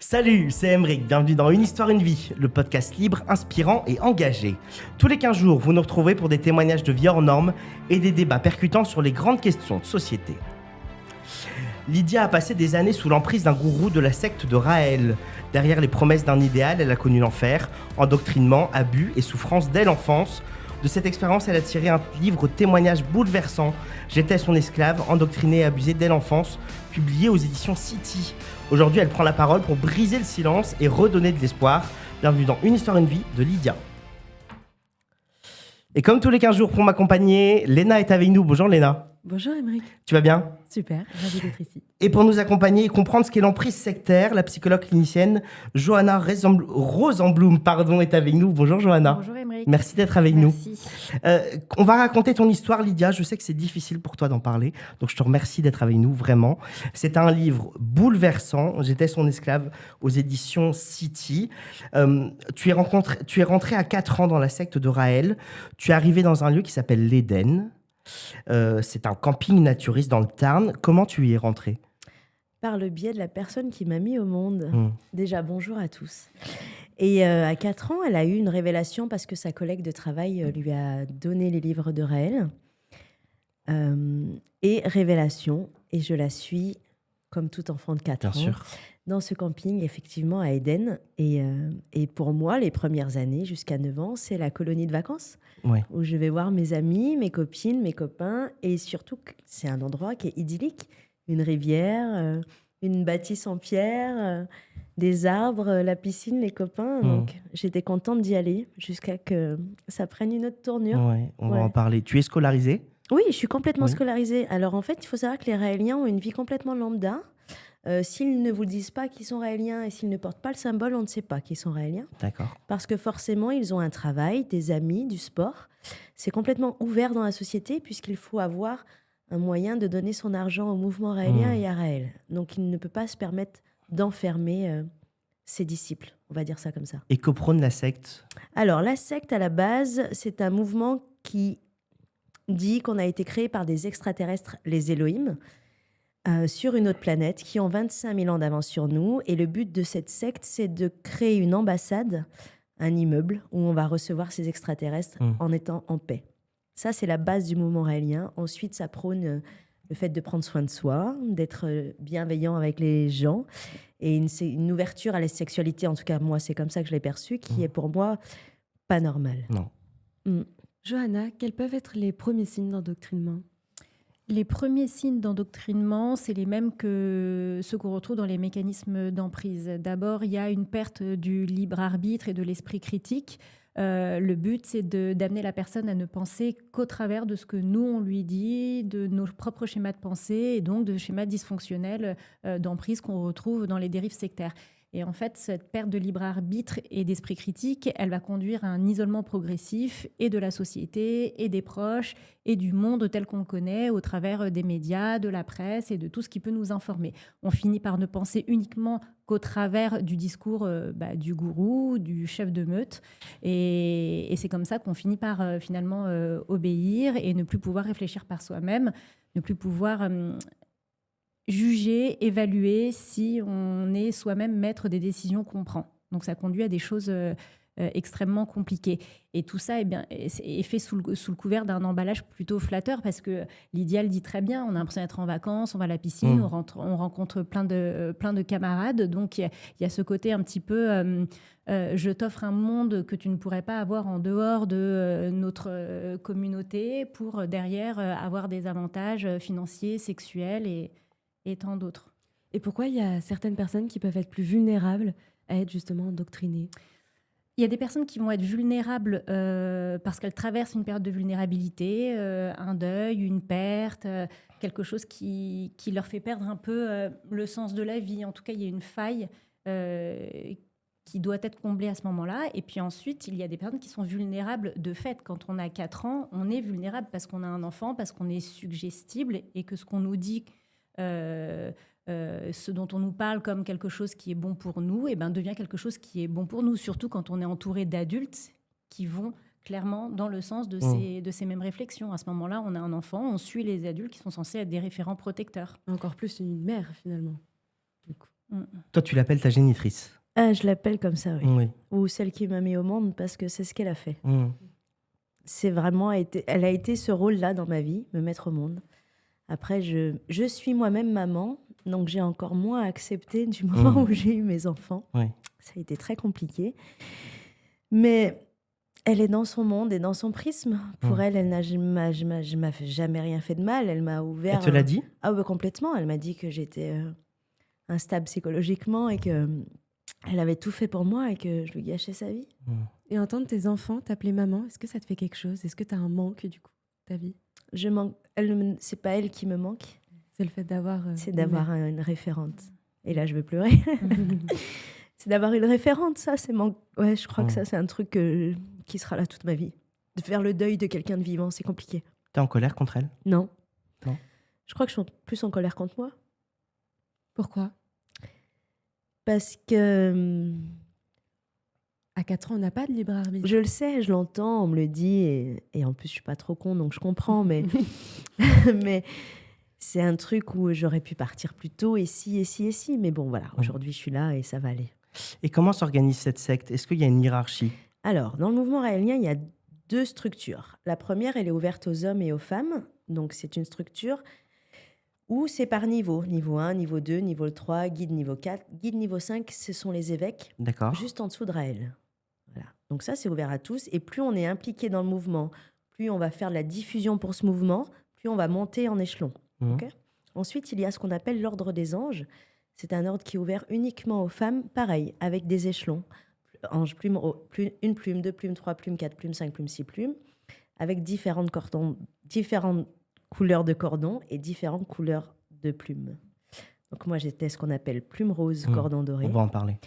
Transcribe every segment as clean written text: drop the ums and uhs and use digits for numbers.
Salut, c'est Emeric, bienvenue dans Une histoire, une vie, le podcast libre, inspirant et engagé. Tous les 15 jours, vous nous retrouvez pour des témoignages de vie hors normes et des débats percutants sur les grandes questions de société. Lydia a passé des années sous l'emprise d'un gourou de la secte de Raël. Derrière les promesses d'un idéal, elle a connu l'enfer, endoctrinement, abus et souffrance dès l'enfance. De cette expérience, elle a tiré un livre témoignage bouleversant. J'étais son esclave, endoctrinée et abusée dès l'enfance, publié aux éditions City. Aujourd'hui, elle prend la parole pour briser le silence et redonner de l'espoir. Bienvenue dans Une histoire, une vie de Lydia. Et comme tous les 15 jours pour m'accompagner, Léna est avec nous. Bonjour Léna. Bonjour Emeric. Tu vas bien ? Super, ravie d'être ici. Et pour nous accompagner et comprendre ce qu'est l'emprise sectaire, la psychologue clinicienne Johanna Rosenblum est avec nous. Bonjour Johanna. Bonjour Emeric. Merci d'être avec Merci. nous. On va raconter ton histoire, Lydia. Je sais que c'est difficile pour toi d'en parler, donc je te remercie d'être avec nous, vraiment. C'est un livre bouleversant. J'étais son esclave aux éditions City. Tu es rentré à 4 ans dans la secte de Raël. Tu es arrivé dans un lieu qui s'appelle l'Éden. C'est un camping naturiste dans le Tarn. Comment tu y es rentré ? Par le biais de la personne qui m'a mis au monde. Déjà, bonjour à tous. Et à 4 ans, elle a eu une révélation parce que sa collègue de travail lui a donné les livres de Raël. Et révélation, et je la suis comme tout enfant de 4 ans. Bien sûr. Dans ce camping, effectivement, à Éden. Et pour moi, les premières années, jusqu'à 9 ans, c'est la colonie de vacances. Ouais. Où je vais voir mes amis, mes copines, mes copains. Et surtout, c'est un endroit qui est idyllique. Une rivière, une bâtisse en pierre, des arbres, la piscine, les copains. Donc, j'étais contente d'y aller jusqu'à que ça prenne une autre tournure. Ouais, on va en parler. Tu es scolarisée ? Oui, je suis complètement scolarisée. Alors, en fait, il faut savoir que les Raéliens ont une vie complètement lambda. S'ils ne vous disent pas qu'ils sont raéliens et s'ils ne portent pas le symbole, on ne sait pas qu'ils sont raéliens. D'accord. Parce que forcément, ils ont un travail, des amis, du sport. C'est complètement ouvert dans la société puisqu'il faut avoir un moyen de donner son argent au mouvement raélien et à Raël. Donc, il ne peut pas se permettre d'enfermer ses disciples. On va dire ça comme ça. Et que prône la secte ? Alors, la secte, à la base, c'est un mouvement qui dit qu'on a été créé par des extraterrestres, les Elohim, sur une autre planète, qui ont 25 000 ans d'avance sur nous. Et le but de cette secte, c'est de créer une ambassade, un immeuble, où on va recevoir ces extraterrestres en étant en paix. Ça, c'est la base du mouvement raélien. Ensuite, ça prône le fait de prendre soin de soi, d'être bienveillant avec les gens. Et une ouverture à la sexualité, en tout cas, moi, c'est comme ça que je l'ai perçue, qui est pour moi pas normale. Non. Johanna, quels peuvent être les premiers signes d'endoctrinement ? Les premiers signes d'endoctrinement, c'est les mêmes que ceux qu'on retrouve dans les mécanismes d'emprise. D'abord, il y a une perte du libre arbitre et de l'esprit critique. Le but, c'est d'amener la personne à ne penser qu'au travers de ce que nous, on lui dit, de nos propres schémas de pensée et donc de schémas dysfonctionnels d'emprise qu'on retrouve dans les dérives sectaires. Et en fait, cette perte de libre arbitre et d'esprit critique, elle va conduire à un isolement progressif et de la société et des proches et du monde tel qu'on le connaît au travers des médias, de la presse et de tout ce qui peut nous informer. On finit par ne penser uniquement qu'au travers du discours du gourou, du chef de meute. Et c'est comme ça qu'on finit par finalement obéir et ne plus pouvoir réfléchir par soi-même, ne plus pouvoir juger, évaluer si on est soi-même maître des décisions qu'on prend. Donc ça conduit à des choses extrêmement compliquées. Et tout ça est fait sous le couvert d'un emballage plutôt flatteur parce que Lydia le dit très bien, on a l'impression d'être en vacances, on va à la piscine, on rencontre plein de camarades. Donc il y a ce côté un petit peu je t'offre un monde que tu ne pourrais pas avoir en dehors de notre communauté pour derrière avoir des avantages financiers, sexuels et tant d'autres. Et pourquoi il y a certaines personnes qui peuvent être plus vulnérables à être justement endoctrinées ? Il y a des personnes qui vont être vulnérables parce qu'elles traversent une période de vulnérabilité, un deuil, une perte, quelque chose qui leur fait perdre un peu le sens de la vie. En tout cas, il y a une faille qui doit être comblée à ce moment-là. Et puis ensuite, il y a des personnes qui sont vulnérables de fait. Quand on a 4 ans, on est vulnérable parce qu'on a un enfant, parce qu'on est suggestible et que ce qu'on nous dit... ce dont on nous parle comme quelque chose qui est bon pour nous, devient quelque chose qui est bon pour nous, surtout quand on est entouré d'adultes qui vont clairement dans le sens de ces mêmes réflexions. À ce moment-là, on a un enfant, on suit les adultes qui sont censés être des référents protecteurs. Encore plus une mère, finalement. Toi, tu l'appelles ta génitrice. Ah, je l'appelle comme ça, oui. Oui. Ou celle qui m'a mis au monde parce que c'est ce qu'elle a fait. Mm. C'est vraiment elle a été ce rôle-là dans ma vie, me mettre au monde. Après, je suis moi-même maman, donc j'ai encore moins accepté du moment où j'ai eu mes enfants. Oui. Ça a été très compliqué. Mais elle est dans son monde et dans son prisme. Pour elle, elle m'a jamais rien fait de mal. Elle m'a ouvert. Elle te l'a dit? Ah ouais, complètement. Elle m'a dit que j'étais instable psychologiquement et que elle avait tout fait pour moi et que je lui gâchais sa vie. Et entendre tes enfants t'appeler maman, est-ce que ça te fait quelque chose? Est-ce que tu as un manque du coup, ta vie? Je manque. C'est pas elle qui me manque. C'est le fait d'avoir. C'est d'avoir une référente. Et là, je vais pleurer. C'est d'avoir une référente, ça. Ouais, je crois que ça, c'est un truc qui sera là toute ma vie. De faire le deuil de quelqu'un de vivant, c'est compliqué. T'es en colère contre elle? Non. Non. Je crois que je suis plus en colère contre moi. Pourquoi? Parce que À 4 ans, on n'a pas de libre arbitre. je le sais, je l'entends, on me le dit. Et en plus, je suis pas trop con, donc je comprends. Mais, mais c'est un truc où j'aurais pu partir plus tôt, et si. Mais bon, voilà, aujourd'hui, je suis là et ça va aller. Et comment s'organise cette secte? Est-ce qu'il y a une hiérarchie? Alors, dans le mouvement raélien, il y a 2 structures. La première, elle est ouverte aux hommes et aux femmes. Donc, c'est une structure où c'est par niveau. Niveau 1, niveau 2, niveau 3, guide niveau 4. Guide niveau 5, ce sont les évêques, D'accord. juste en dessous de Raël. Voilà. Donc ça, c'est ouvert à tous. Et plus on est impliqué dans le mouvement, plus on va faire de la diffusion pour ce mouvement, plus on va monter en échelon. Ok. Ensuite, il y a ce qu'on appelle l'ordre des anges. C'est un ordre qui est ouvert uniquement aux femmes, pareil, avec des échelons. Ange, plume, une plume, 2 plumes, 3 plumes, 4 plumes, 5 plumes, 6 plumes, avec différentes couleurs de cordons et différentes couleurs de plumes. Donc moi, j'étais ce qu'on appelle plume rose, cordon doré. On va en parler.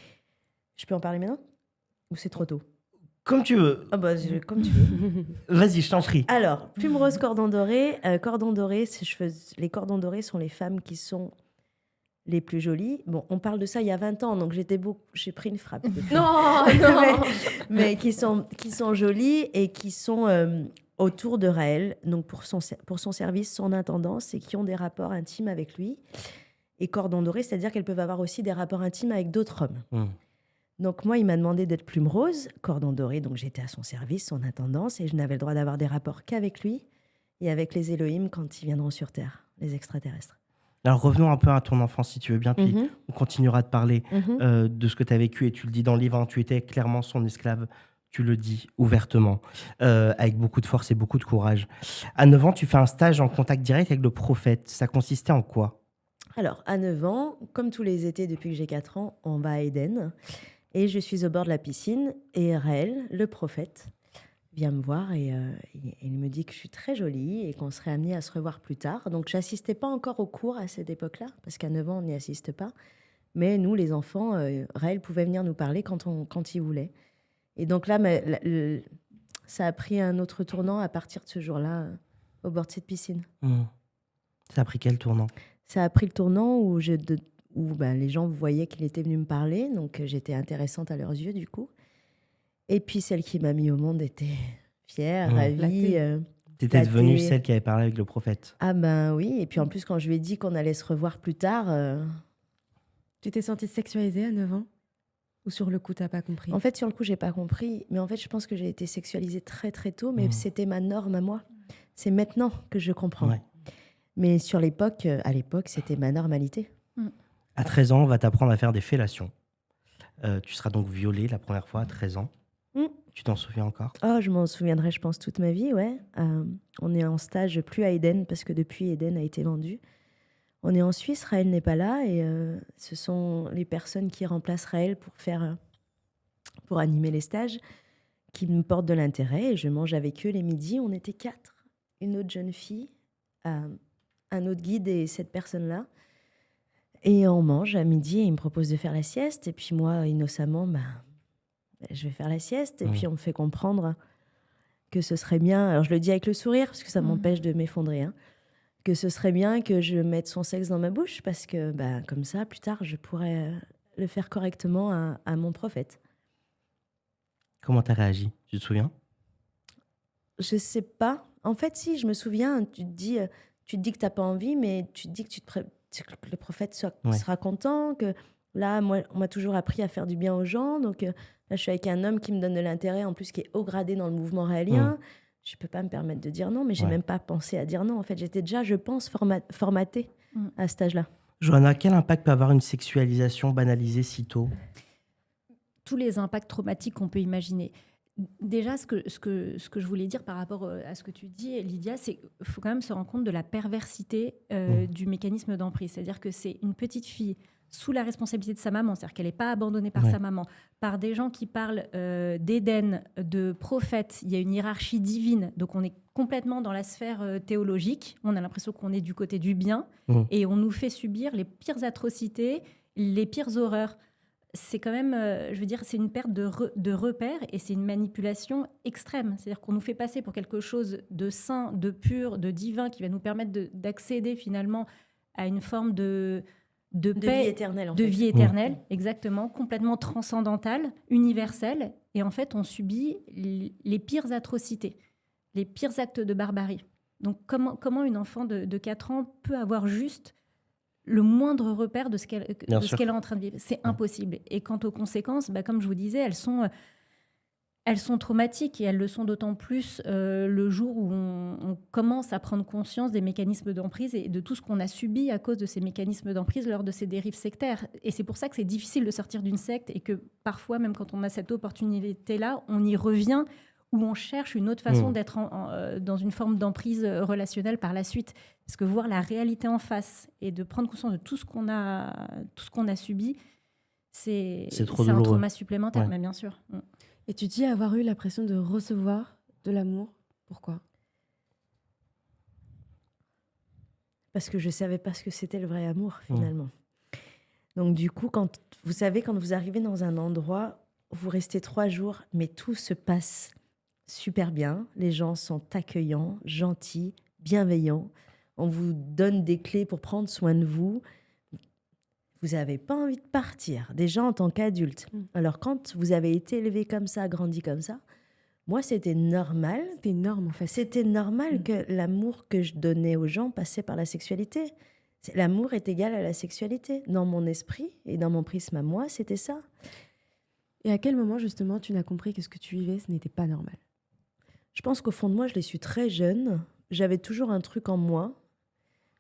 Je peux en parler maintenant? Ou c'est trop tôt? Comme tu veux. Ah bah, comme tu veux. Vas-y, je t'en prie. Alors, plume rose, cordon doré. Cordon doré, les cordons dorés sont les femmes qui sont les plus jolies. Bon, on parle de ça il y a 20 ans, donc j'ai pris une frappe. depuis. Non, mais qui sont jolies et qui sont autour de Raël, donc pour son service, son intendance, et qui ont des rapports intimes avec lui. Et cordon doré, c'est-à-dire qu'elles peuvent avoir aussi des rapports intimes avec d'autres hommes. Donc moi, il m'a demandé d'être plume rose, cordon doré, donc j'étais à son service, son intendance, et je n'avais le droit d'avoir des rapports qu'avec lui et avec les Elohim quand ils viendront sur Terre, les extraterrestres. Alors revenons un peu à ton enfance, si tu veux bien, puis on continuera de parler de ce que tu as vécu, et tu le dis dans le livre, hein, tu étais clairement son esclave, tu le dis ouvertement, avec beaucoup de force et beaucoup de courage. À 9 ans, tu fais un stage en contact direct avec le prophète. Ça consistait en quoi? Alors, à 9 ans, comme tous les étés depuis que j'ai 4 ans, on va à Éden. Et je suis au bord de la piscine, et Raël, le prophète, vient me voir et il me dit que je suis très jolie et qu'on serait amenés à se revoir plus tard. Donc, j'assistais pas encore aux cours à cette époque-là, parce qu'à 9 ans, on n'y assiste pas. Mais nous, les enfants, Raël pouvait venir nous parler quand il voulait. Et donc là, ça a pris un autre tournant à partir de ce jour-là, au bord de cette piscine. Ça a pris quel tournant? Ça a pris le tournant où les gens voyaient qu'il était venu me parler, donc j'étais intéressante à leurs yeux du coup. Et puis celle qui m'a mis au monde était fière, ravie. T'étais devenue celle qui avait parlé avec le prophète. Ah ben oui, et puis en plus quand je lui ai dit qu'on allait se revoir plus tard... Tu t'es sentie sexualisée à 9 ans? Ou sur le coup, t'as pas compris? En fait, sur le coup, j'ai pas compris, mais en fait, je pense que j'ai été sexualisée très très tôt, mais c'était ma norme à moi. C'est maintenant que je comprends. Ouais. Mais à l'époque, c'était ma normalité. À 13 ans, on va t'apprendre à faire des fellations. Tu seras donc violée la première fois à 13 ans. Tu t'en souviens encore? Oh, je m'en souviendrai, je pense, toute ma vie, ouais. On est en stage plus à Éden, parce que depuis, Éden a été vendu. On est en Suisse, Raël n'est pas là, et ce sont les personnes qui remplacent Raël pour animer les stages qui me portent de l'intérêt, et je mange avec eux les midis. On était 4, une autre jeune fille, un autre guide et cette personne-là. Et on mange à midi et il me propose de faire la sieste. Et puis moi, innocemment, je vais faire la sieste. Et puis on me fait comprendre que ce serait bien... Alors je le dis avec le sourire, parce que ça m'empêche de m'effondrer. Que ce serait bien que je mette son sexe dans ma bouche, parce que comme ça, plus tard, je pourrais le faire correctement à mon prophète. Comment t'as réagi? Tu te souviens? Je sais pas. En fait, si, je me souviens. Tu te dis que t'as pas envie, mais tu te dis que le prophète sera content, que Là, moi, on m'a toujours appris à faire du bien aux gens. Donc là, je suis avec un homme qui me donne de l'intérêt, en plus qui est haut gradé dans le mouvement raélien. Je peux pas me permettre de dire non, mais j'ai Ouais. même pas pensé à dire non. En fait, j'étais déjà, je pense, formatée à cet âge-là. Johanna, quel impact peut avoir une sexualisation banalisée si tôt? Tous les impacts traumatiques qu'on peut imaginer. Déjà, ce que je voulais dire par rapport à ce que tu dis, Lydia, c'est qu'il faut quand même se rendre compte de la perversité du mécanisme d'emprise. C'est-à-dire que c'est une petite fille sous la responsabilité de sa maman, c'est-à-dire qu'elle n'est pas abandonnée par Ouais. sa maman, par des gens qui parlent d'Éden, de prophètes. Il y a une hiérarchie divine, donc on est complètement dans la sphère théologique. On a l'impression qu'on est du côté du bien et on nous fait subir les pires atrocités, les pires horreurs. C'est quand même, je veux dire, c'est une perte de repères et c'est une manipulation extrême. C'est-à-dire qu'on nous fait passer pour quelque chose de saint, de pur, de divin, qui va nous permettre d'accéder finalement à une forme de paix, vie éternelle, en de fait. vie éternelle, exactement, complètement transcendantale, universelle. Et en fait, on subit les pires atrocités, les pires actes de barbarie. Donc, comment une enfant de 4 ans peut avoir juste le moindre repère de ce qu'elle est en train de vivre? C'est impossible. Et quant aux conséquences, comme je vous disais, elles sont traumatiques et elles le sont d'autant plus le jour où on commence à prendre conscience des mécanismes d'emprise et de tout ce qu'on a subi à cause de ces mécanismes d'emprise lors de ces dérives sectaires. Et c'est pour ça que c'est difficile de sortir d'une secte et que parfois, même quand on a cette opportunité-là, on y revient où on cherche une autre façon d'être dans une forme d'emprise relationnelle par la suite. Parce que voir la réalité en face et de prendre conscience de tout ce qu'on a subi, c'est trop un douloureux. trauma supplémentaire, Ouais. mais bien sûr. Et tu dis avoir eu l'impression de recevoir de l'amour. Pourquoi? Parce que je ne savais pas ce que c'était le vrai amour, finalement. Donc du coup, quand vous arrivez dans un endroit, vous restez 3 jours, mais tout se passe super bien. Les gens sont accueillants, gentils, bienveillants. On vous donne des clés pour prendre soin de vous. Vous n'avez pas envie de partir, déjà en tant qu'adulte. Alors quand vous avez été élevé comme ça, grandi comme ça, moi c'était normal. C'était énorme en fait. C'était normal que l'amour que je donnais aux gens passait par la sexualité. L'amour est égal à la sexualité. Dans mon esprit et dans mon prisme à moi, c'était ça. Et à quel moment justement tu n'as compris que ce que tu vivais, ce n'était pas normal? Je pense qu'au fond de moi, je l'ai su très jeune. J'avais toujours un truc en moi,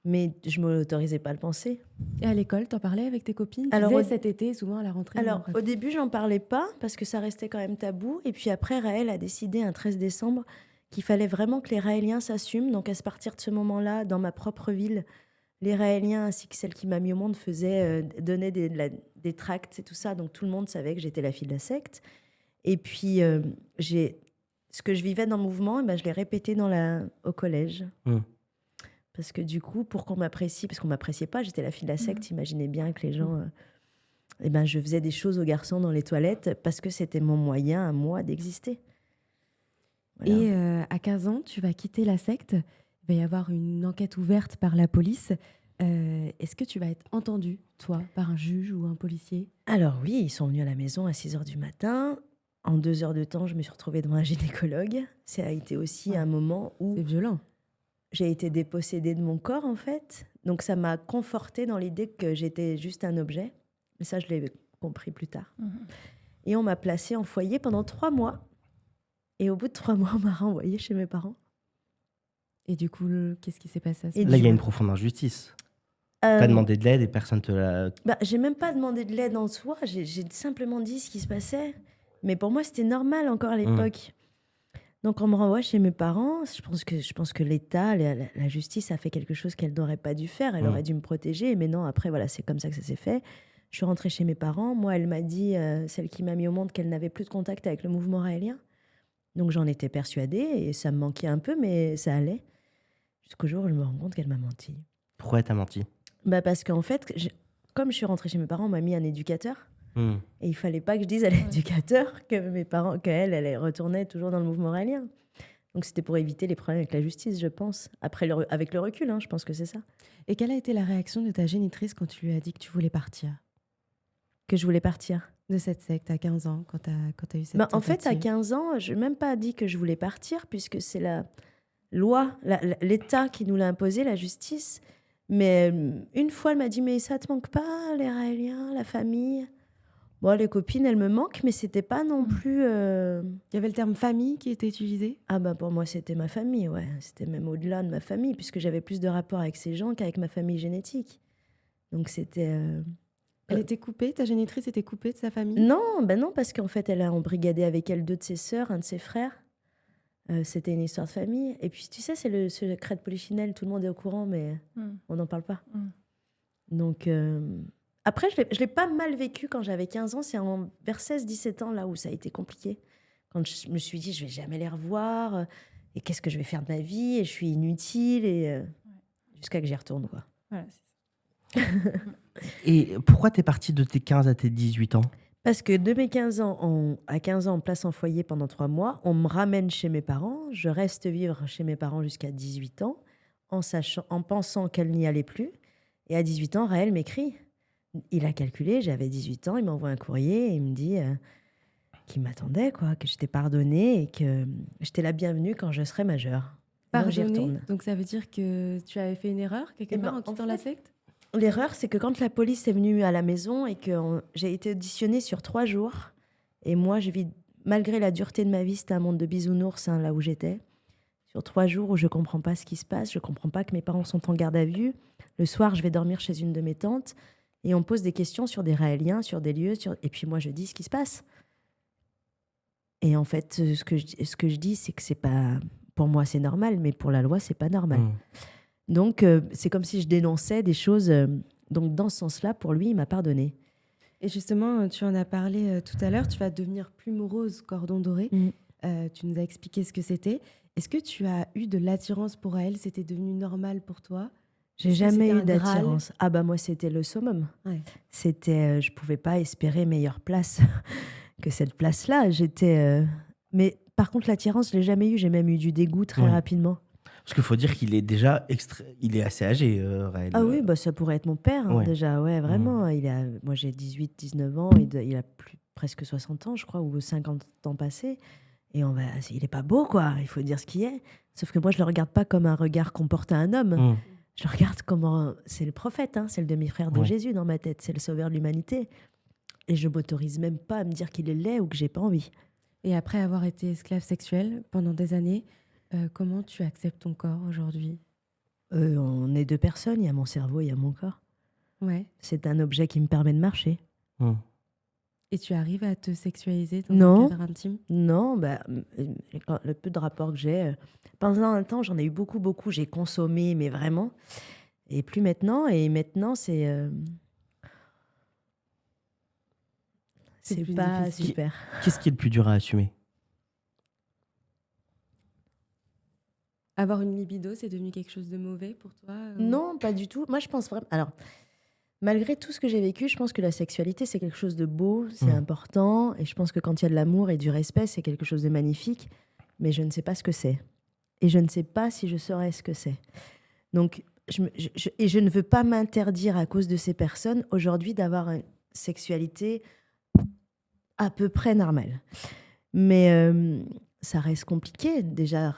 mais je ne m'autorisais pas à le penser. Et à l'école, t'en parlais avec tes copines? Alors, Alors cet été, souvent à la rentrée. Alors, au début, j'en parlais pas parce que ça restait quand même tabou. Et puis après, Raël a décidé un 13 décembre qu'il fallait vraiment que les Raéliens s'assument. Donc, à partir de ce moment-là, dans ma propre ville, les Raéliens ainsi que celle qui m'a mis au monde donnaient des tracts et tout ça. Donc, tout le monde savait que j'étais la fille de la secte. Et puis, ce que je vivais dans le mouvement, je l'ai répété au collège. Parce que du coup, pour qu'on m'apprécie, parce qu'on ne m'appréciait pas, j'étais la fille de la secte, imaginez bien que les gens... je faisais des choses aux garçons dans les toilettes parce que c'était mon moyen à moi d'exister. Voilà. Et à 15 ans, tu vas quitter la secte. Il va y avoir une enquête ouverte par la police. Est-ce que tu vas être entendue, toi, par un juge ou un policier? Alors oui, ils sont venus à la maison à 6h du matin. En 2 heures de temps, je me suis retrouvée devant un gynécologue. Ça a été aussi un moment où... C'est violent. J'ai été dépossédée de mon corps, en fait. Donc, ça m'a confortée dans l'idée que j'étais juste un objet. Mais ça, je l'ai compris plus tard. Et on m'a placée en foyer pendant 3 mois. Et au bout de 3 mois, on m'a renvoyée chez mes parents. Et du coup, qu'est-ce qui s'est passé à ce Et moment-là? Là, il y a une profonde injustice. Tu as demandé de l'aide et personne te l'a... J'ai même pas demandé de l'aide en soi. J'ai simplement dit ce qui se passait. Mais pour moi, c'était normal encore à l'époque. Donc, on me renvoie chez mes parents. Je pense que l'État, la justice a fait quelque chose qu'elle n'aurait pas dû faire. Elle aurait dû me protéger. Mais non, après, voilà, c'est comme ça que ça s'est fait. Je suis rentrée chez mes parents. Moi, elle m'a dit, celle qui m'a mis au monde, qu'elle n'avait plus de contact avec le mouvement raélien. Donc, j'en étais persuadée. Et ça me manquait un peu, mais ça allait. Jusqu'au jour où je me rends compte qu'elle m'a menti. Pourquoi elle t'a menti? Parce qu'en fait, comme je suis rentrée chez mes parents, on m'a mis un éducateur. Et il fallait pas que je dise à l'éducateur que mes parents, elle retournait toujours dans le mouvement raélien. Donc c'était pour éviter les problèmes avec la justice, je pense. Après, avec le recul, je pense que c'est ça. Et quelle a été la réaction de ta génitrice quand tu lui as dit que tu voulais partir? Que je voulais partir de cette secte à 15 ans, quand tu as eu cette en tentative? fait, à 15 ans, je n'ai même pas dit que je voulais partir, puisque c'est la loi, l'État qui nous l'a imposé, la justice. Mais une fois, elle m'a dit, mais ça te manque pas, les Raéliens, la famille? Bon, les copines, elles me manquent, mais c'était pas non plus... Il y avait le terme famille qui était utilisé. Ah bah pour moi, c'était ma famille, ouais. C'était même au-delà de ma famille, puisque j'avais plus de rapport avec ces gens qu'avec ma famille génétique. Donc c'était... Elle était coupée, ta génitrice était coupée de sa famille? Non, ben non, parce qu'en fait, elle a embrigadé avec elle 2 de ses sœurs, un de ses frères. C'était une histoire de famille. Et puis, tu sais, c'est le secret de Polichinelle, tout le monde est au courant, mais on n'en parle pas. Donc, après, je l'ai pas mal vécu quand j'avais 15 ans. C'est vers 16-17 ans, là, où ça a été compliqué. Quand je me suis dit, je vais jamais les revoir. Et qu'est-ce que je vais faire de ma vie? Et je suis inutile. Et jusqu'à que j'y retourne, quoi. Voilà, Et pourquoi t'es partie de tes 15 à tes 18 ans? Parce que de mes 15 ans, à 15 ans, en place en foyer pendant 3 mois, on me ramène chez mes parents. Je reste vivre chez mes parents jusqu'à 18 ans, en pensant qu'elle n'y allait plus. Et à 18 ans, Raël m'écrit. Il a calculé, j'avais 18 ans, il m'envoie un courrier et il me dit qu'il m'attendait, quoi, que j'étais pardonnée et que j'étais la bienvenue quand je serais majeure. Donc, j'y Pardonnée, retourne. donc ça veut dire que tu avais fait une erreur quelque Eh ben, part en quittant la secte? L'erreur, c'est que quand la police est venue à la maison et que j'ai été auditionnée sur 3 jours, et moi, je vis, malgré la dureté de ma vie, c'était un monde de bisounours, hein, là où j'étais, sur 3 jours où je comprends pas ce qui se passe, je comprends pas que mes parents sont en garde à vue. Le soir, je vais dormir chez une de mes tantes, et on me pose des questions sur des Raéliens, sur des lieux, et puis moi, je dis ce qui se passe. Et en fait, ce que je dis, c'est que c'est pas... Pour moi, c'est normal, mais pour la loi, c'est pas normal. Donc, c'est comme si je dénonçais des choses. Donc, dans ce sens-là, pour lui, il m'a pardonné. Et justement, tu en as parlé tout à l'heure, tu vas devenir plume rose, cordon doré. Tu nous as expliqué ce que c'était. Est-ce que tu as eu de l'attirance pour elle? C'était devenu normal pour toi? J'ai Est-ce que jamais c'était eu un Graal? d'attirance. Ah bah moi, c'était le summum. Ouais. C'était, je pouvais pas espérer meilleure place que cette place-là. Mais par contre, l'attirance, je l'ai jamais eu. J'ai même eu du dégoût très rapidement. Parce qu'il faut dire qu'il est déjà il est assez âgé, Raël. Ah oui, bah ça pourrait être mon père, hein, Ouais. déjà. Ouais, vraiment. Moi, j'ai 18-19 ans. Il a presque 60 ans, je crois, ou 50 ans passés. Et il est pas beau, quoi. Il faut dire ce qu'il est. Sauf que moi, je le regarde pas comme un regard qu'on porte à un homme. Je le regarde comme c'est le prophète, hein, c'est le demi-frère de Jésus dans ma tête. C'est le sauveur de l'humanité. Et je m'autorise même pas à me dire qu'il est laid ou que j'ai pas envie. Et après avoir été esclave sexuelle pendant des années, comment tu acceptes ton corps aujourd'hui? On est 2 personnes. Il y a mon cerveau, il y a mon corps. Ouais. C'est un objet qui me permet de marcher. Et tu arrives à te sexualiser dans Non. un cadre intime? Non, bah, le peu de rapports que j'ai. Pendant un temps, j'en ai eu beaucoup. J'ai consommé, mais vraiment. Et plus maintenant. Et maintenant, c'est plus pas difficile. super. Qu'est-ce qui est le plus dur à assumer? Avoir une libido, c'est devenu quelque chose de mauvais pour toi? Non, pas du tout. Moi, je pense vraiment... Alors, malgré tout ce que j'ai vécu, je pense que la sexualité, c'est quelque chose de beau, c'est important. Et je pense que quand il y a de l'amour et du respect, c'est quelque chose de magnifique. Mais je ne sais pas ce que c'est. Et je ne sais pas si je saurais ce que c'est. Donc, je ne veux pas m'interdire à cause de ces personnes aujourd'hui d'avoir une sexualité à peu près normale. Mais ça reste compliqué. Déjà,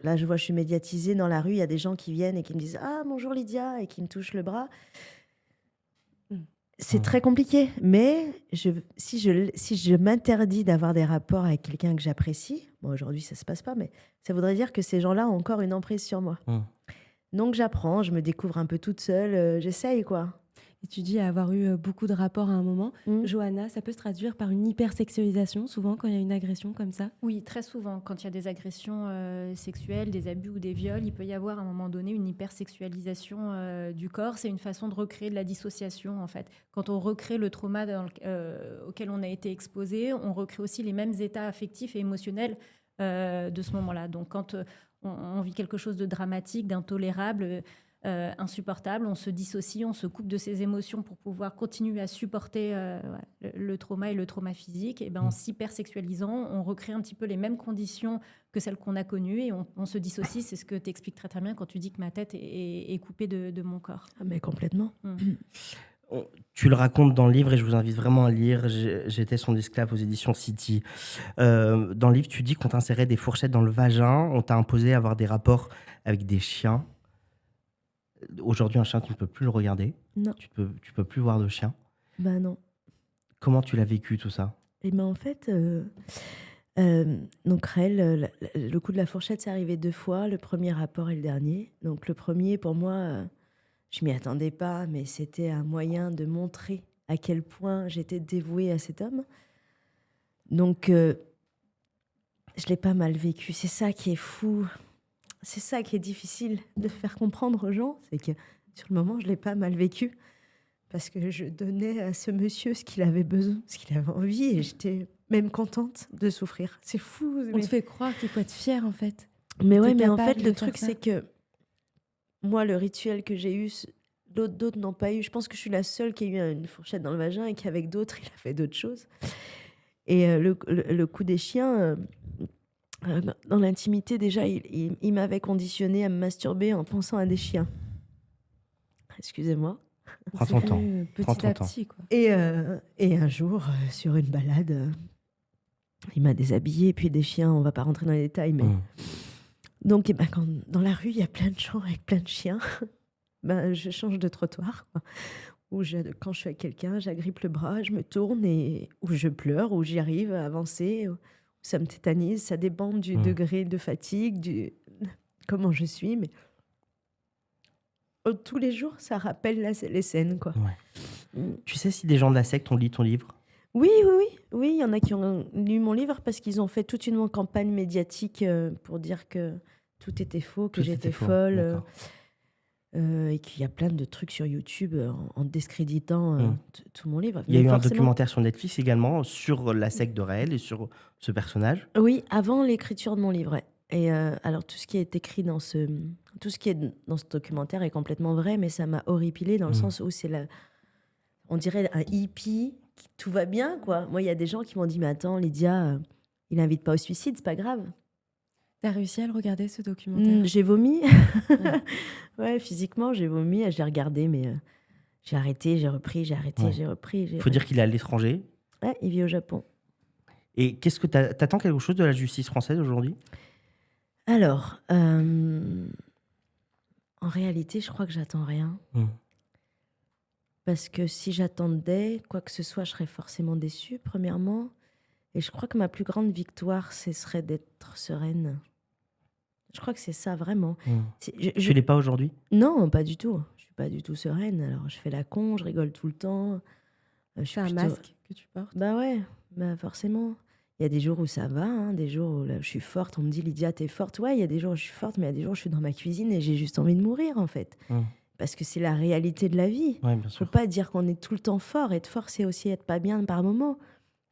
là, je suis médiatisée dans la rue. Il y a des gens qui viennent et qui me disent « Ah, bonjour Lydia » et qui me touchent le bras. C'est très compliqué. Mais si je m'interdis d'avoir des rapports avec quelqu'un que j'apprécie, bon, aujourd'hui, ça ne se passe pas, mais ça voudrait dire que ces gens-là ont encore une emprise sur moi. Donc, j'apprends, je me découvre un peu toute seule. J'essaye, quoi. Et tu dis avoir eu beaucoup de rapports à un moment. Johanna, ça peut se traduire par une hypersexualisation, souvent, quand il y a une agression comme ça? Oui, très souvent. Quand il y a des agressions sexuelles, des abus ou des viols, il peut y avoir à un moment donné une hypersexualisation du corps. C'est une façon de recréer de la dissociation, en fait. Quand on recrée le trauma auquel on a été exposé, on recrée aussi les mêmes états affectifs et émotionnels de ce moment-là. Donc, quand on vit quelque chose de dramatique, d'intolérable, insupportable, on se dissocie, on se coupe de ses émotions pour pouvoir continuer à supporter le trauma et le trauma physique. Et en s'hypersexualisant, on recrée un petit peu les mêmes conditions que celles qu'on a connues et on se dissocie. C'est ce que tu expliques très très bien quand tu dis que ma tête est coupée de mon corps. Ah, mais complètement. Tu le racontes dans le livre et je vous invite vraiment à lire. J'étais son esclave aux éditions City. Dans le livre, tu dis qu'on t'insérait des fourchettes dans le vagin, on t'a imposé avoir des rapports avec des chiens. Aujourd'hui, un chien, tu ne peux plus le regarder. Non. Tu peux plus voir de chien. Bah non. Comment tu l'as vécu, tout ça? Et ben en fait, donc Raël, le coup de la fourchette, c'est arrivé 2 fois, le premier rapport et le dernier. Donc le premier, pour moi, je m'y attendais pas, mais c'était un moyen de montrer à quel point j'étais dévouée à cet homme. Donc je l'ai pas mal vécu. C'est ça qui est fou. C'est ça qui est difficile de faire comprendre aux gens, c'est que sur le moment, je l'ai pas mal vécu. Parce que je donnais à ce monsieur ce qu'il avait besoin, ce qu'il avait envie, et j'étais même contente de souffrir. C'est fou. On te fait croire qu'il faut être fier, en fait. Mais ouais, T'es mais en capable fait, de le faire truc, ça. c'est que moi, le rituel que j'ai eu, d'autres n'ont pas eu. Je pense que je suis la seule qui a eu une fourchette dans le vagin et qu'avec d'autres, il a fait d'autres choses. Et le coup des chiens, dans l'intimité, déjà, il m'avait conditionnée à me masturber en pensant à des chiens. Excusez-moi. Prends C'est ton temps. venu Prends petit ton à temps. petit, quoi. Et un jour, sur une balade, il m'a déshabillée, et puis des chiens, on va pas rentrer dans les détails, mais... Donc, quand dans la rue, il y a plein de gens avec plein de chiens, je change de trottoir, quoi. Ou quand je suis avec quelqu'un, j'agrippe le bras, je me tourne, ou je pleure, ou j'y arrive à avancer, ou ça me tétanise, ça dépend du degré de fatigue, comment je suis, mais tous les jours, ça rappelle les scènes, quoi. Ouais. Tu sais si des gens de la secte ont lu ton livre? Oui, il y en a qui ont lu mon livre parce qu'ils ont fait toute une campagne médiatique pour dire que tout était faux, que Tout j'étais était faux, folle, d'accord. et qu'il y a plein de trucs sur YouTube en discréditant tout mon livre. Il y a Mais eu un forcément- documentaire sur Netflix également sur la secte de Raël et sur ce personnage. Oui, avant l'écriture de mon livre. Ouais. Et alors tout ce qui est écrit dans ce documentaire est complètement vrai, mais ça m'a horripilé dans le sens où on dirait un hippie, tout va bien, quoi. Moi, il y a des gens qui m'ont dit, mais attends, Lydia, il n'invite pas au suicide, c'est pas grave. T'as réussi à le regarder, ce documentaire? J'ai vomi. Ouais, physiquement, j'ai vomi. Je l'ai regardé, mais j'ai arrêté, j'ai repris, j'ai arrêté, Ouais. j'ai repris. Il faut dire qu'il est à l'étranger. Ouais, il vit au Japon. Et qu'est-ce que t'attends quelque chose de la justice française aujourd'hui? Alors, en réalité, je crois que j'attends rien. Parce que si j'attendais quoi que ce soit, je serais forcément déçue, premièrement. Et je crois que ma plus grande victoire, ce serait d'être sereine. Je crois que c'est ça, vraiment. Tu l'es pas aujourd'hui? Non, pas du tout. Je suis pas du tout sereine. Alors, je fais la con, je rigole tout le temps. Je suis C'est un plutôt- masque que tu portes? Bah ouais, forcément. Il y a des jours où ça va, hein, des jours où là, je suis forte. On me dit, Lydia, t'es forte. Ouais, il y a des jours où je suis forte, mais il y a des jours où je suis dans ma cuisine et j'ai juste envie de mourir, en fait. Parce que c'est la réalité de la vie. Oui, bien Faut sûr. pas dire qu'on est tout le temps fort. Être fort, c'est aussi être pas bien par moment.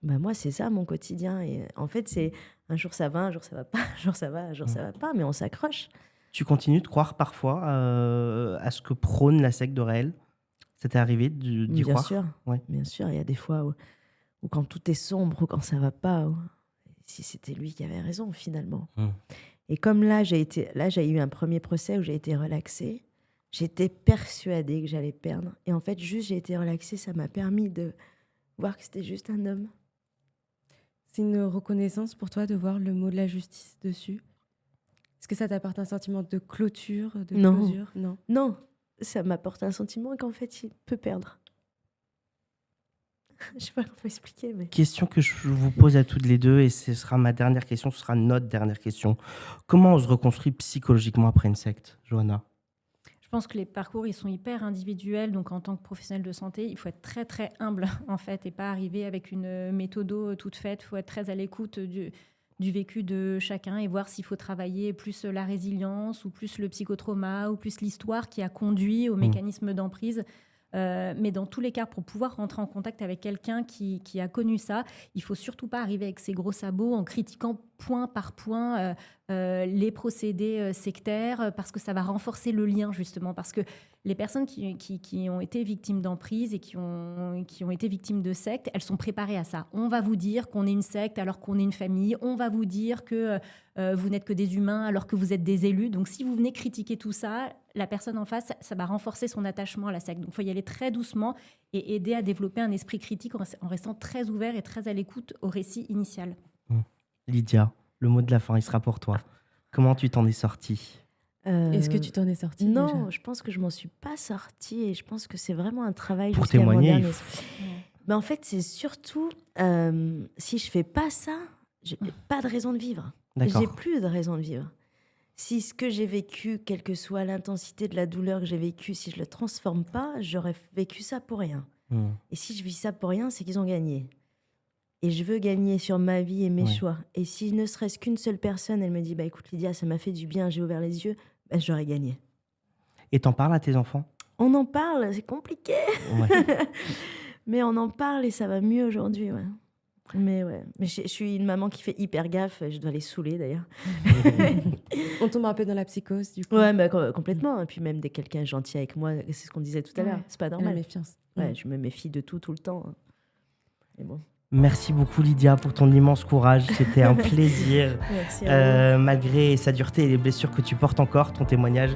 Bah moi, c'est ça mon quotidien. Et en fait, c'est un jour ça va, un jour ça va pas, un jour ça va, un jour ça va pas, mais on s'accroche. Tu continues de croire parfois à ce que prône la secte de Raël? Ça t'est arrivé d'y Bien croire? sûr, Ouais. bien sûr. Il y a des fois où quand tout est sombre, ou quand ça va pas, si c'était lui qui avait raison finalement. Et comme là, j'ai eu un premier procès où j'ai été relaxée. J'étais persuadée que j'allais perdre. Et en fait, juste j'ai été relaxée, ça m'a permis de voir que c'était juste un homme. C'est une reconnaissance pour toi de voir le mot de la justice dessus? Est-ce que ça t'apporte un sentiment de clôture, de Non. closure? Non. Non, ça m'apporte un sentiment qu'en fait, il peut perdre. Je sais pas comment expliquer, mais... Question que je vous pose à toutes les deux, et ce sera ma dernière question, ce sera notre dernière question. Comment on se reconstruit psychologiquement après une secte, Johanna? Je pense que les parcours, ils sont hyper individuels. Donc, en tant que professionnel de santé, il faut être très, très humble, en fait, et pas arriver avec une méthode toute faite. Il faut être très à l'écoute du vécu de chacun et voir s'il faut travailler plus la résilience ou plus le psychotrauma ou plus l'histoire qui a conduit au mécanisme d'emprise. Mais dans tous les cas, pour pouvoir rentrer en contact avec quelqu'un qui a connu ça, il ne faut surtout pas arriver avec ses gros sabots en critiquant point par point les procédés sectaires, parce que ça va renforcer le lien, justement. Parce que les personnes qui ont été victimes d'emprise et qui ont été victimes de sectes, elles sont préparées à ça. On va vous dire qu'on est une secte alors qu'on est une famille. On va vous dire que vous n'êtes que des humains alors que vous êtes des élus. Donc, si vous venez critiquer tout ça, la personne en face, ça va renforcer son attachement à la secte. Donc, il faut y aller très doucement et aider à développer un esprit critique en restant très ouvert et très à l'écoute au récit initial. Lydia, le mot de la fin, il sera pour toi. Comment tu t'en es sortie? Est-ce que tu t'en es sortie Non, déjà? je pense que je m'en suis pas sortie et je pense que c'est vraiment un travail Pour jusqu'à témoigner, avant-dernier. il Mais en fait, c'est surtout si je fais pas ça, j'ai pas de raison de vivre. D'accord. J'ai plus de raison de vivre. Si ce que j'ai vécu, quelle que soit l'intensité de la douleur que j'ai vécue, si je le transforme pas, j'aurais vécu ça pour rien. Et si je vis ça pour rien, c'est qu'ils ont gagné. Et je veux gagner sur ma vie et mes choix. Et si ne serait-ce qu'une seule personne, elle me dit, bah écoute Lydia, ça m'a fait du bien, j'ai ouvert les yeux, bah, j'aurais gagné. Et t'en parles à tes enfants? On en parle, c'est compliqué. Ouais. Mais on en parle et ça va mieux aujourd'hui, ouais. Mais je suis une maman qui fait hyper gaffe, je dois les saouler d'ailleurs. On tombe un peu dans la psychose, du coup. Ouais, bah, complètement. Et puis même dès que quelqu'un est gentil avec moi, c'est ce qu'on disait tout à l'heure, c'est pas La normal. méfiance. Ouais, je me méfie de tout le temps. Mais bon. Merci beaucoup Lydia pour ton immense courage, c'était un plaisir. Merci à vous. Malgré sa dureté et les blessures que tu portes encore, ton témoignage,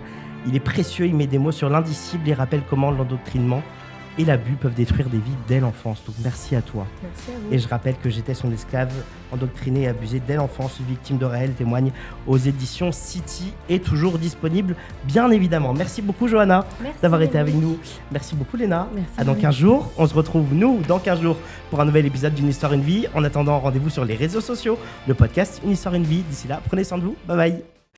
il est précieux, il met des mots sur l'indicible et rappelle comment l'endoctrinement et l'abus peuvent détruire des vies dès l'enfance. Donc merci à toi. Merci à vous. Et je rappelle que J'étais son esclave, endoctriné et abusé dès l'enfance, une victime de réel témoigne aux éditions City et toujours disponible, bien évidemment. Merci beaucoup Johanna d'avoir été avec nous. Merci beaucoup Léna. Merci. À dans 15 jours. On se retrouve nous dans 15 jours pour un nouvel épisode d'Une histoire, une vie. En attendant, rendez-vous sur les réseaux sociaux, le podcast Une histoire, une vie. D'ici là, prenez soin de vous. Bye bye.